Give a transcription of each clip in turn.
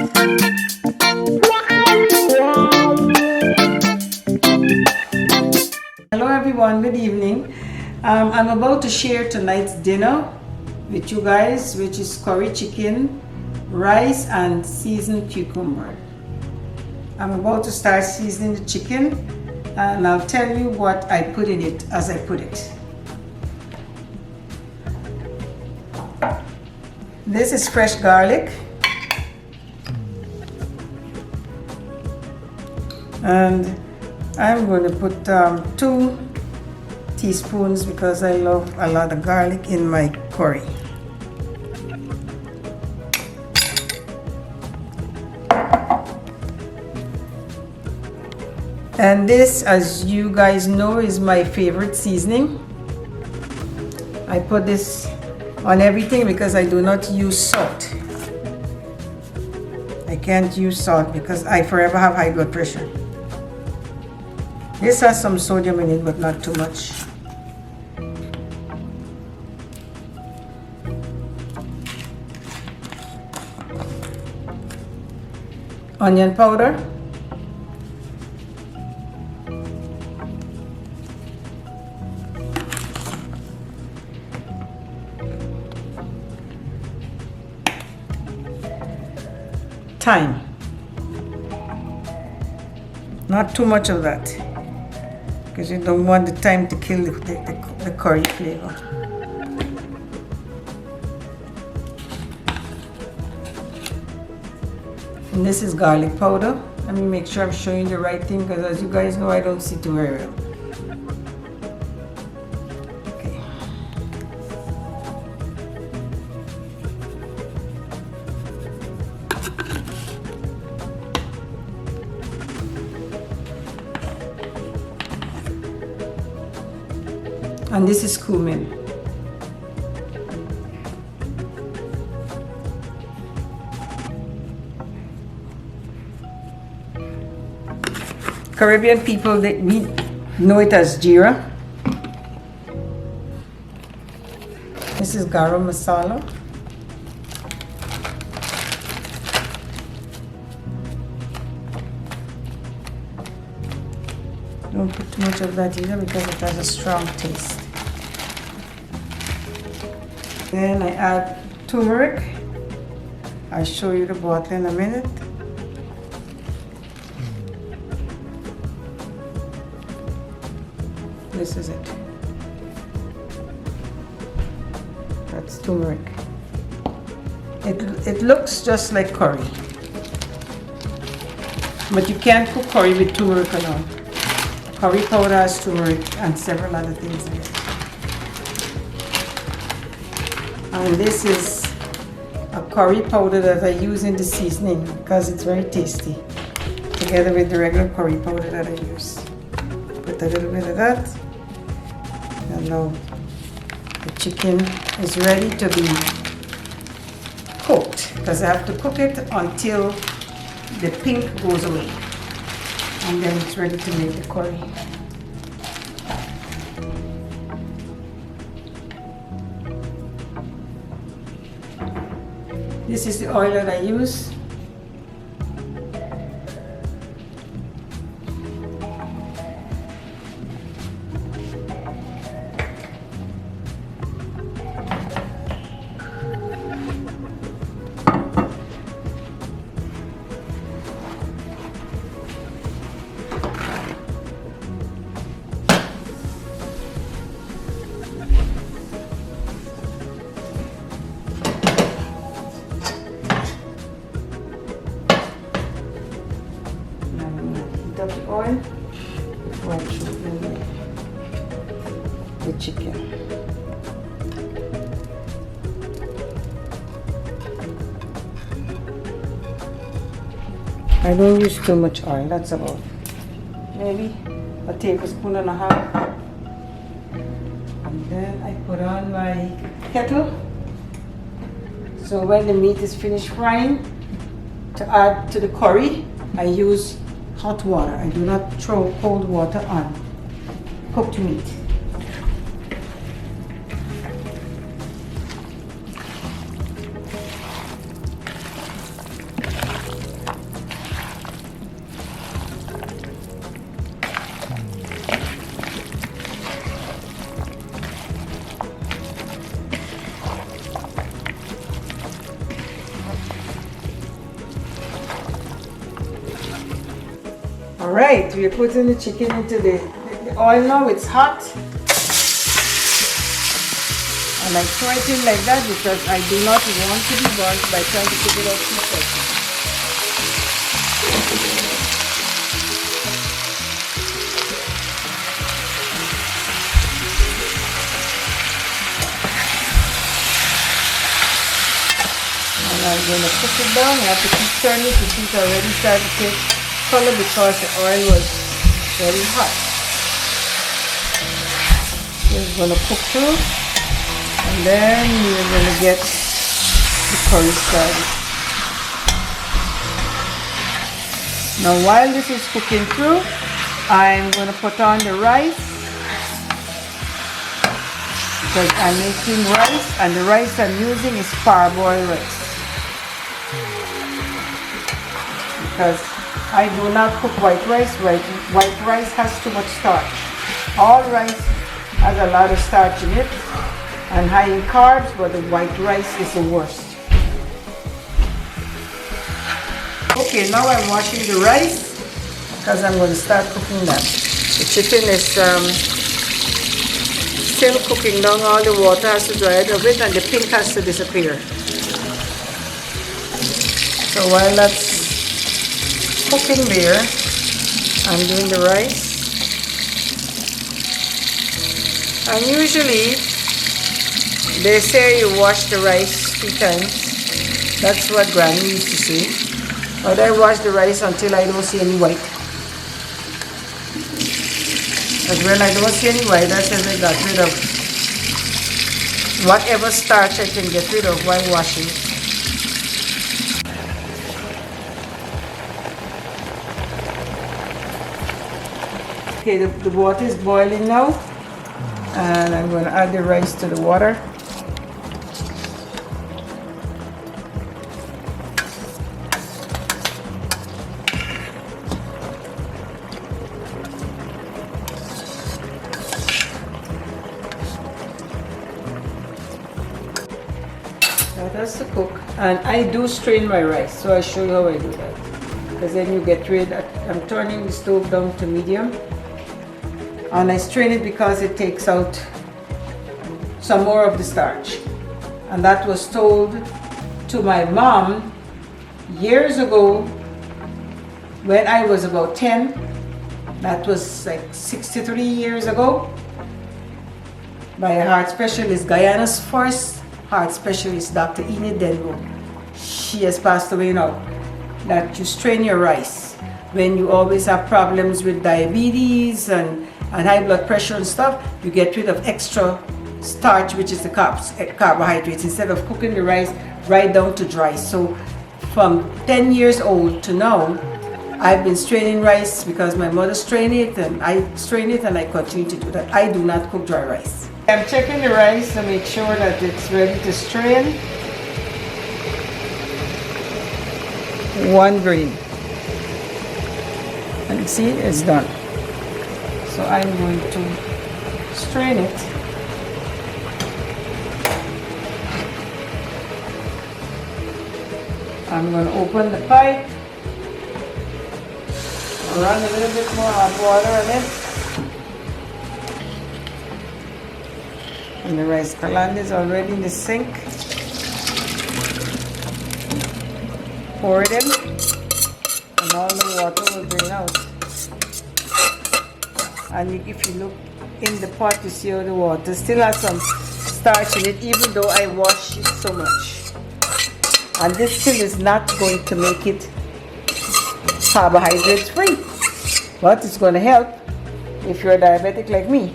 Hello everyone, good evening. I'm about to share tonight's dinner with you guys, which is curry chicken, rice and seasoned cucumber. I'm about to start seasoning the chicken and I'll tell you what I put in it as I put it. This is fresh garlic and I'm going to put 2 teaspoons because I love a lot of garlic in my curry. And this, as you guys know, is my favorite seasoning. I put this on everything because I do not use salt. I can't use salt because I forever have high blood pressure. This has some sodium in it, but not too much. Onion powder. Thyme. Not too much of that, because you don't want the thyme to kill the curry flavor. And this is garlic powder. Let me make sure I'm showing the right thing, because as you guys know, I don't see too very well. Okay. And this is cumin. Caribbean people, we know it as jeera. This is garam masala. Don't put too much of that either because it has a strong taste. Then I add turmeric. I'll show you the bottle in a minute. This is it. That's turmeric. It looks just like curry, but you can't cook curry with turmeric alone. Curry powder has turmeric and several other things in it. And this is a curry powder that I use in the seasoning because it's very tasty, together with the regular curry powder that I use. Put a little bit of that. And now the chicken is ready to be cooked, because I have to cook it until the pink goes away, and then it's ready to make the curry. This is the oil that I use. Of the oil before I put in the chicken. I don't use too much oil. That's about maybe a tablespoon and a half. And then I put on my kettle. So when the meat is finished frying, to add to the curry, I use hot water. I do not throw cold water on cooked meat. Alright, we're putting the chicken into the oil now. It's hot. And I throw it in like that because I do not want to be burnt by trying to cook it out too quick. And I'm going to cook it down. I have to keep turning it to see it already started to take color because the oil was very hot. It's going to cook through. And then we're going to get the curry started. Now while this is cooking through, I'm going to put on the rice because I'm making rice, and the rice I'm using is parboiled rice because I do not cook white rice. White rice has too much starch. All rice has a lot of starch in it and high in carbs, but the white rice is the worst. Okay, now I'm washing the rice because I'm going to start cooking that. The chicken is still cooking down. All the water has to dry out of it and the pink has to disappear. So while that's cooking there, I'm doing the rice. And usually they say you wash the rice 3 times. That's what Granny used to say. But I wash the rice until I don't see any white. But when I don't see any white, that says I got rid of whatever starch I can get rid of while washing. Okay, the water is boiling now. And I'm going to add the rice to the water. That has to cook, and I do strain my rice, so I'll show you how I do that. Because then you get rid of, I'm turning the stove down to medium. And I strain it because it takes out some more of the starch. And that was told to my mom years ago when I was about 10. That was like 63 years ago, by a heart specialist, Guyana's first heart specialist, Dr. Enid Denbo. She has passed away now. That you strain your rice when you always have problems with diabetes and high blood pressure and stuff. You get rid of extra starch, which is the carbohydrates, instead of cooking the rice right down to dry. So from 10 years old to now, I've been straining rice because my mother strained it and I strain it, and I continue to do that. I do not cook dry rice. I'm checking the rice to make sure that it's ready to strain. One grain. And see, it's done. So I'm going to strain it. I'm going to open the pipe, run a little bit more hot water on it, and the rice caland is already in the sink. Pour it in, and all the water will drain out. And if you look in the pot, you see how the water still has some starch in it, even though I wash it so much. And this still is not going to make it carbohydrates free, but it's going to help if you're a diabetic like me.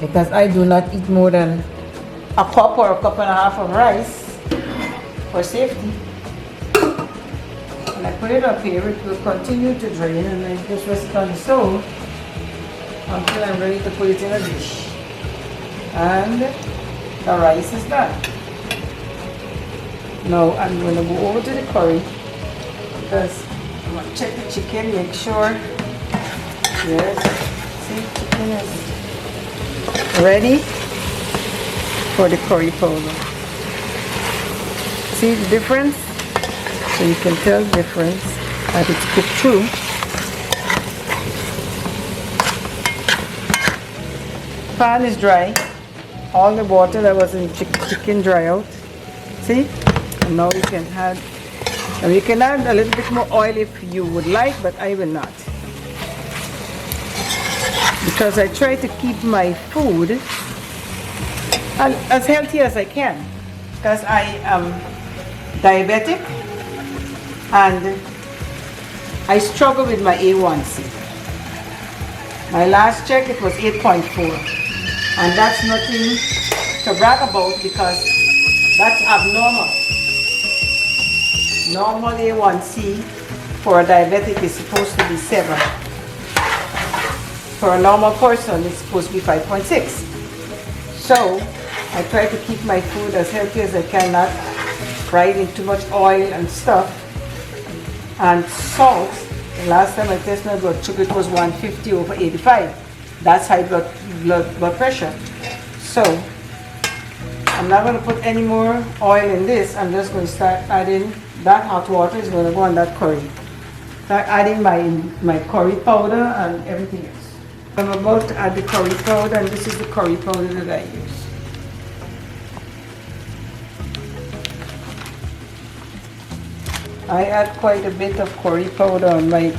Because I do not eat more than a cup or a cup and a half of rice for safety. When I put it up here, it will continue to drain, and I just rest it on the stove until I'm ready to put it in a dish. And the rice is done. Now I'm going to go over to the curry because I'm going to check the chicken, make sure. Yes, see, chicken is ready for the curry powder. See the difference? So you can tell the difference that it's cooked through. Pan is dry. All the water that was in chicken dry out. See? And now you can add, and you can add a little bit more oil if you would like, but I will not. Because I try to keep my food as healthy as I can. Because I am diabetic and I struggle with my A1C. My last check it was 8.4, and that's nothing to brag about because that's abnormal. Normal A1C for a diabetic is supposed to be 7. For a normal person it's supposed to be 5.6. So I try to keep my food as healthy as I can, not fried in too much oil and stuff. And salt, the last time I tested my blood sugar, it was 150/85. That's high blood pressure. So I'm not going to put any more oil in this. I'm just going to start adding that hot water is going to go on that curry. Start adding my curry powder and everything else. I'm about to add the curry powder, and this is the curry powder that I use. I add quite a bit of curry powder on my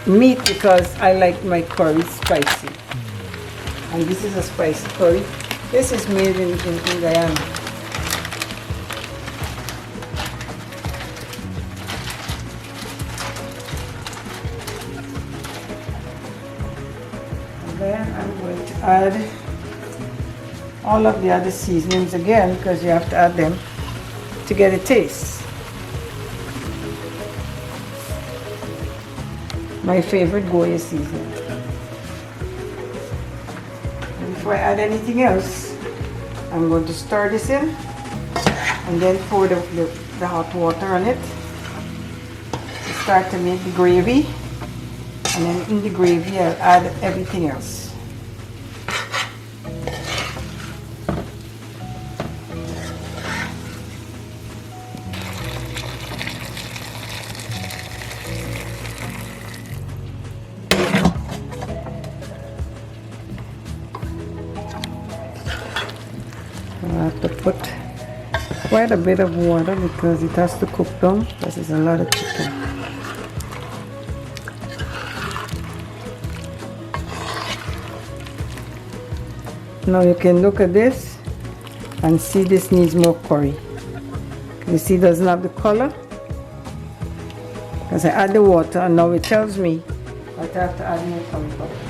meat because I like my curry spicy. And this is a spicy curry. This is made in Guyana. And then I'm going to add all of the other seasonings again because you have to add them to get a taste. My favorite Goya seasoning. And before I add anything else, I'm going to stir this in and then pour the hot water on it. Start to make the gravy, and then in the gravy I'll add everything else. I have to put quite a bit of water because it has to cook down because it's a lot of chicken. Now you can look at this and see this needs more curry. You see it doesn't have the color because I add the water and now it tells me that I have to add more curry powder.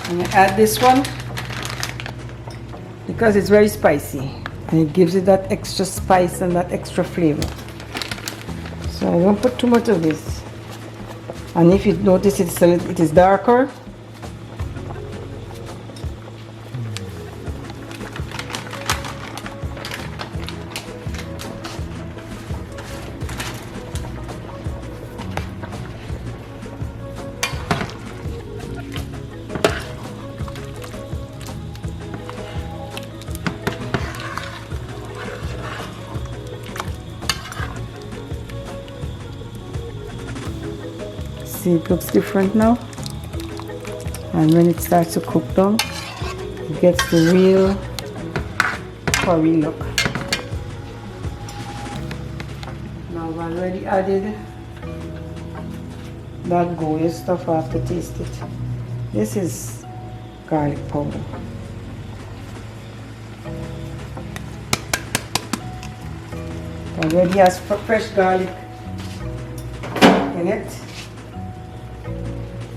I'm going to add this one because it's very spicy and it gives it that extra spice and that extra flavor. So I won't put too much of this. And if you notice it is darker. See, it looks different now, and when it starts to cook down it gets the real curry look. Now I've already added that Goya stuff. I have to taste it. This is garlic powder. It already has fresh garlic in it.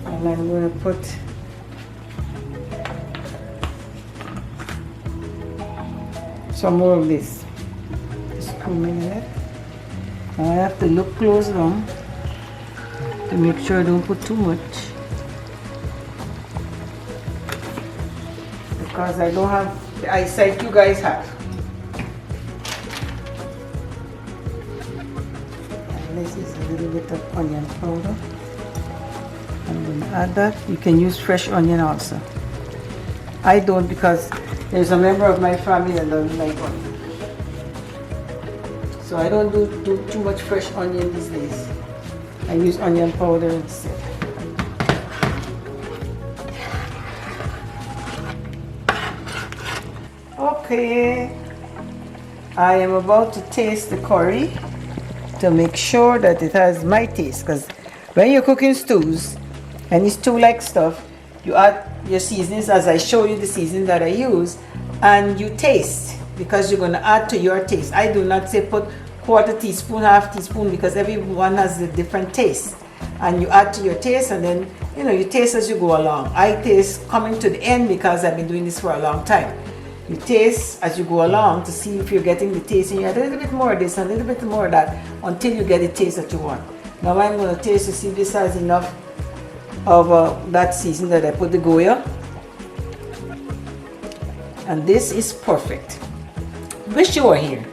And I'm going to put some more of this. Just cumin in it. Now I have to look close down to make sure I don't put too much, because I don't have the eyesight you guys have. And this is a little bit of onion powder. I'm going to add that. You can use fresh onion also. I don't, because there's a member of my family that doesn't like onion. So I don't do too much fresh onion these days. I use onion powder instead. Okay, I am about to taste the curry to make sure that it has my taste, because when you're cooking stews, any stew-like stuff, you add your seasonings, as I show you the seasoning that I use, and you taste, because you're going to add to your taste. I do not say put quarter teaspoon, half teaspoon, because everyone has a different taste, and you add to your taste, and then you taste as you go along. I taste coming to the end because I've been doing this for a long time. You taste as you go along to see if you're getting the taste, and you add a little bit more of this and a little bit more of that until you get the taste that you want. Now I'm going to taste to see if this has enough of that season that I put the Goya, and this is perfect. Wish you were here.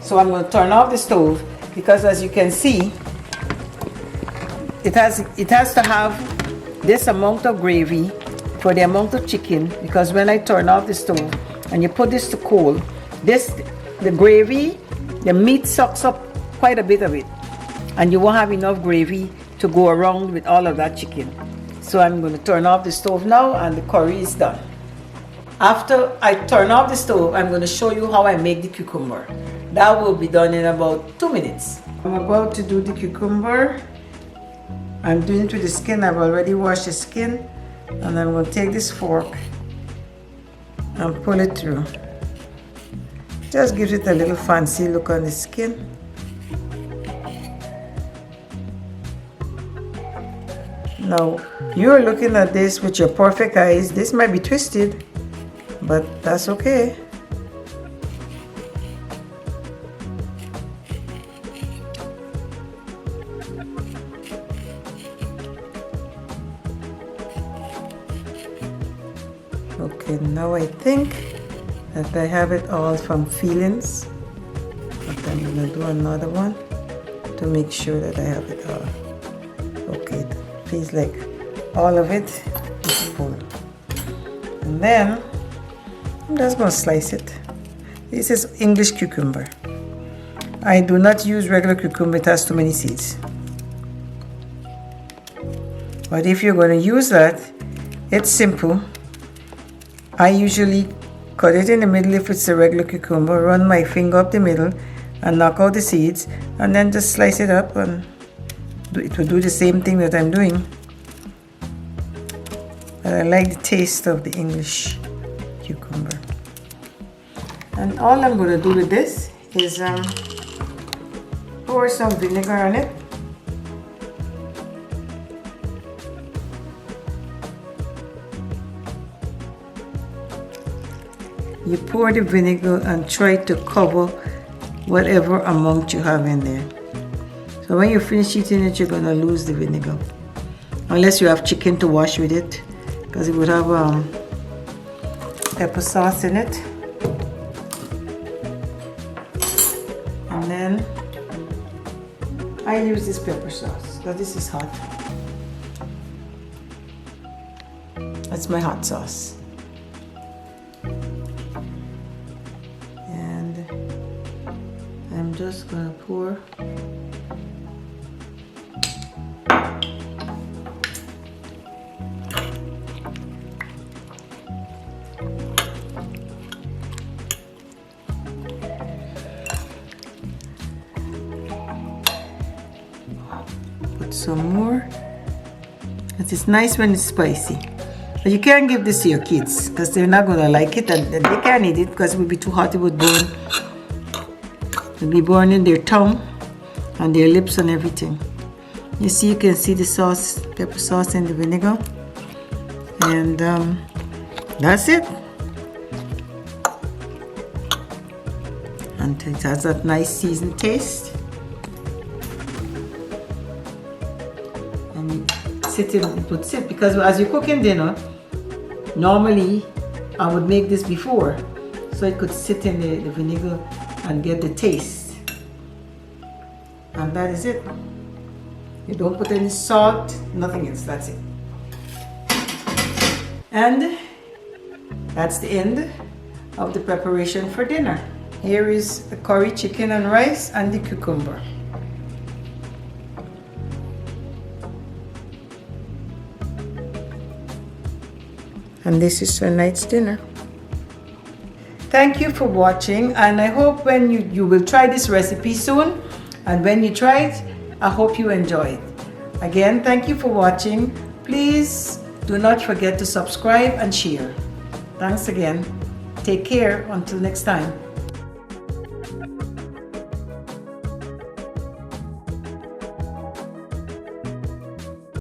So I'm going to turn off the stove, because as you can see, it has to have this amount of gravy for the amount of chicken, because when I turn off the stove and you put this to cool, the gravy, the meat sucks up quite a bit of it, and you won't have enough gravy to go around with all of that chicken. So I'm going to turn off the stove now, and the curry is done. After I turn off the stove, I'm going to show you how I make the cucumber. That will be done in about 2 minutes. I'm about to do the cucumber. I'm doing it with the skin. I've already washed the skin, and I'm going to take this fork and pull it through. Just gives it a little fancy look on the skin. Now, you're looking at this with your perfect eyes. This might be twisted, but that's okay. Okay, now I think that I have it all from feelings, but I'm going to do another one to make sure that I have it all. Okay, it feels like all of it is full. And then I'm just going to slice it. This is English cucumber. I do not use regular cucumber, it has too many seeds. But if you're going to use that, it's simple. I usually cut it in the middle if it's a regular cucumber, run my finger up the middle and knock out the seeds, and then just slice it up, and it will do the same thing that I'm doing. But I like the taste of the English cucumber. And all I'm going to do with this is pour some vinegar on it. You pour the vinegar and try to cover whatever amount you have in there. So when you finish eating it, you're going to lose the vinegar. Unless you have chicken to wash with it, because it would have pepper sauce in it. And then I use this pepper sauce, because this is hot. That's my hot sauce. I'm just gonna pour put some more. It's nice when it's spicy. But you can't give this to your kids, because they're not gonna like it, and they can't eat it because it would be too hot. It would burn. It'll be burning their tongue and their lips and everything. You see, you can see the sauce, pepper sauce and the vinegar. And that's it. and it has that nice seasoned taste. And it would sit, because as you're cooking dinner, normally I would make this before so it could sit in the vinegar and get the taste. And that is it. You don't put any salt, nothing else, that's it. And that's the end of the preparation for dinner. Here is the curry chicken and rice and the cucumber. And this is tonight's dinner. Thank you for watching, and I hope when you will try this recipe soon, and when you try it, I hope you enjoy it. Again, thank you for watching. Please do not forget to subscribe and share. Thanks again. Take care until next time.